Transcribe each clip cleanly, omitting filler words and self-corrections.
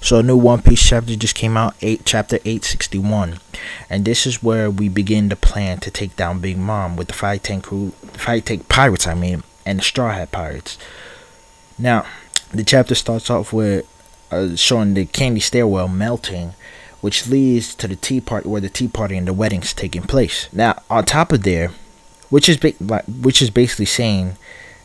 So a new One Piece chapter just came out, chapter 861, and this is where we begin the plan to take down Big Mom with the firetank crew, firetank pirates, and the Straw Hat Pirates. Now, the chapter starts off with showing the candy stairwell melting, which leads to the tea party, where the tea party and the wedding's taking place. Now, on top of there, which is basically saying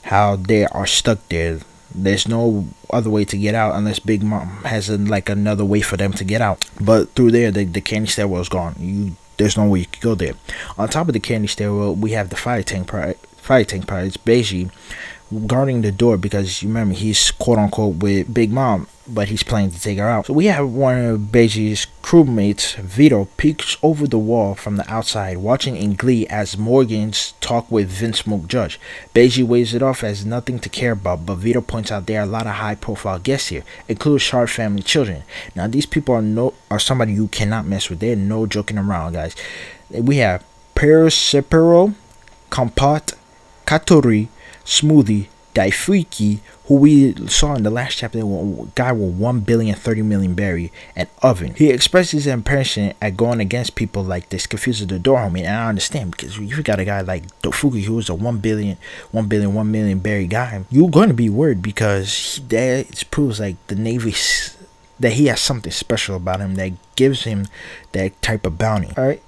how they are stuck there. There's no other way to get out unless Big Mom has another way for them to get out. But through there, the candy stairwell is gone. There's no way you can go there. On top of the candy stairwell, we have the firetank pirates, Beiji, guarding the door, because you remember he's quote unquote with Big Mom, but he's planning to take her out. So we have one of Beiji's crewmates, Vito, peeks over the wall from the outside, watching in glee as Morgan's talk with Vince Smoke Judge. Beiji waves it off as nothing to care about, but Vito points out there are a lot of high-profile guests here, including Sharp family children. Now these people are somebody you cannot mess with. They're no joking around, guys. We have Percepero, Compote, Katori, Smoothie, Daifiki, who we saw in the last chapter, a guy with 1,030,000,000 berry, and Oven. He expresses his impression at going against people like this confuses the door homie, and I understand, because you got a guy like Dofuki who is a 1,000,000,000 berry guy. You're going to be worried, because that proves like the Navy, that he has something special about him that gives him that type of bounty. Alright.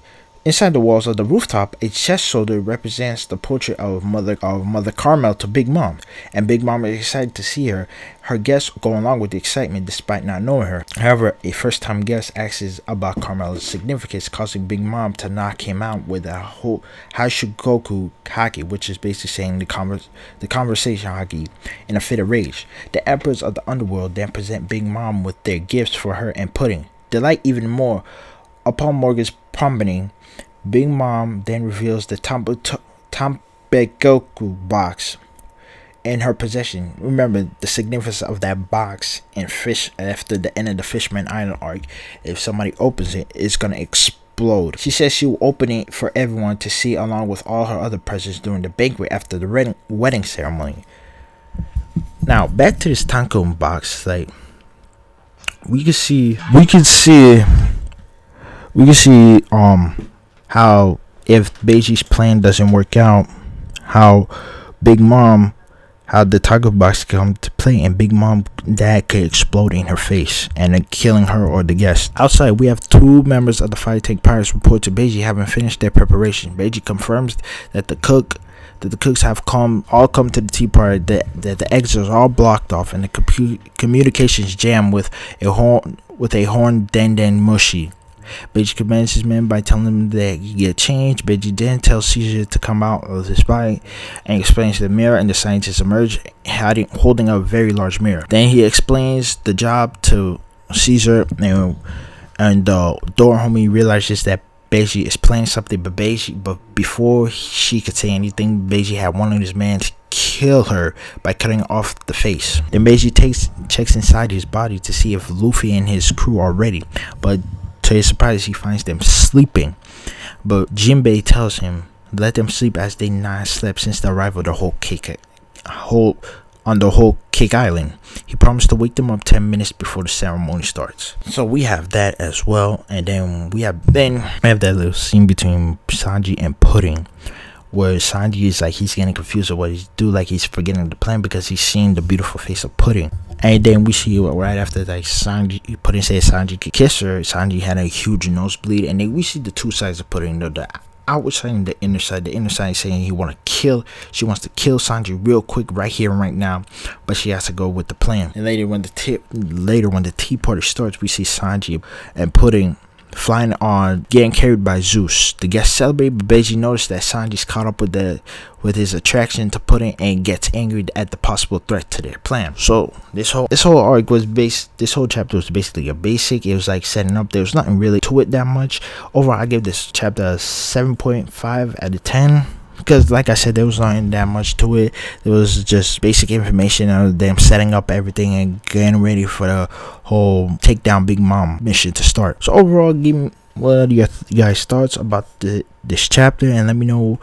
Inside the walls of the rooftop, a chest shoulder represents the portrait of Mother Carmel to Big Mom, and Big Mom is excited to see her. Her guests go along with the excitement despite not knowing her. However, a first-time guest asks about Carmel's significance, causing Big Mom to knock him out with a whole Haishugoku haki, which is basically saying the conversation haki, in a fit of rage. The emperors of the underworld then present Big Mom with their gifts for her and pudding. Delight even more upon Morgan's prompting. Big Mom then reveals the Tambegoku box in her possession. Remember the significance of that box in Fish after the end of the Fishman Island arc. If somebody opens it, it's gonna explode. She says she will open it for everyone to see, along with all her other presents during the banquet after the wedding ceremony. Now back to this Tanko box. Like we can see how if Beiji's plan doesn't work out, how the taco box come to play, and Big Mom dad could explode in her face and then killing her or the guest. Outside, we have two members of the firetank pirates report to Beiji having finished their preparation. Beiji confirms that the cooks have all come to the tea party, that the exits are all blocked off, and the communications jammed with a horn den mushy. Beiji commands his men by telling them that he get changed. Beiji then tells Caesar to come out of his body and explains the mirror, and the scientists emerge holding a very large mirror. Then he explains the job to Caesar, and the door homie realizes that Beiji is planning something, but before she could say anything, Beiji had one of his men kill her by cutting off the face. Then Beiji checks inside his body to see if Luffy and his crew are ready, but to his surprise, he finds them sleeping. But Jinbei tells him, let them sleep as they not slept since the arrival of the whole Cake Island. He promised to wake them up 10 minutes before the ceremony starts. So we have that as well, and then we have that little scene between Sanji and Pudding, where Sanji is like, he's getting confused with what he's doing, like he's forgetting the plan because he's seeing the beautiful face of Pudding. And then we see right after that, Sanji, Pudding says Sanji could kiss her. Sanji had a huge nosebleed, and then we see the two sides of Pudding, the outward side and the inner side. The inner side saying she wants to kill Sanji real quick right here and right now, but she has to go with the plan. And later when the tea party starts, we see Sanji and Pudding flying on, getting carried by Zeus. The guests celebrate, but Beiji noticed that Sanji's caught up with his attraction to Pudding and gets angry at the possible threat to their plan. So this whole arc was this whole chapter was basically a basic. It was like setting up. There was nothing really to it that much. Overall, I give this chapter a 7.5 out of 10. Because like I said, there was not that much to it. It was just basic information of them setting up everything and getting ready for the whole take down Big Mom mission to start. So overall, give me what are your guys' thoughts about this chapter, and let me know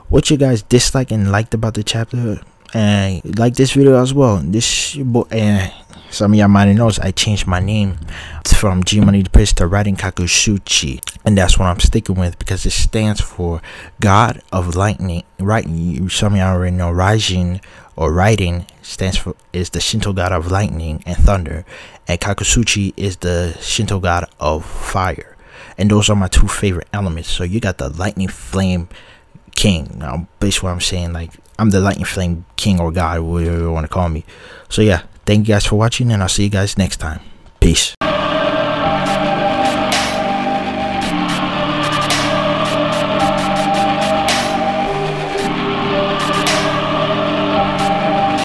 what you guys disliked and liked about the chapter, and like this video as well. This boy, and some of y'all might have noticed I changed my name from G Money the Prince to Raiden Kakusuchi, and that's what I'm sticking with because it stands for God of Lightning. Right? Some of y'all already know Raiden or Raiden is the Shinto god of lightning and thunder, and Kakusuchi is the Shinto god of fire. And those are my two favorite elements. So you got the lightning flame king. Now, basically what I'm saying, like, I'm the lightning flame king or god, whatever you want to call me. So yeah, thank you guys for watching, and I'll see you guys next time. Peace.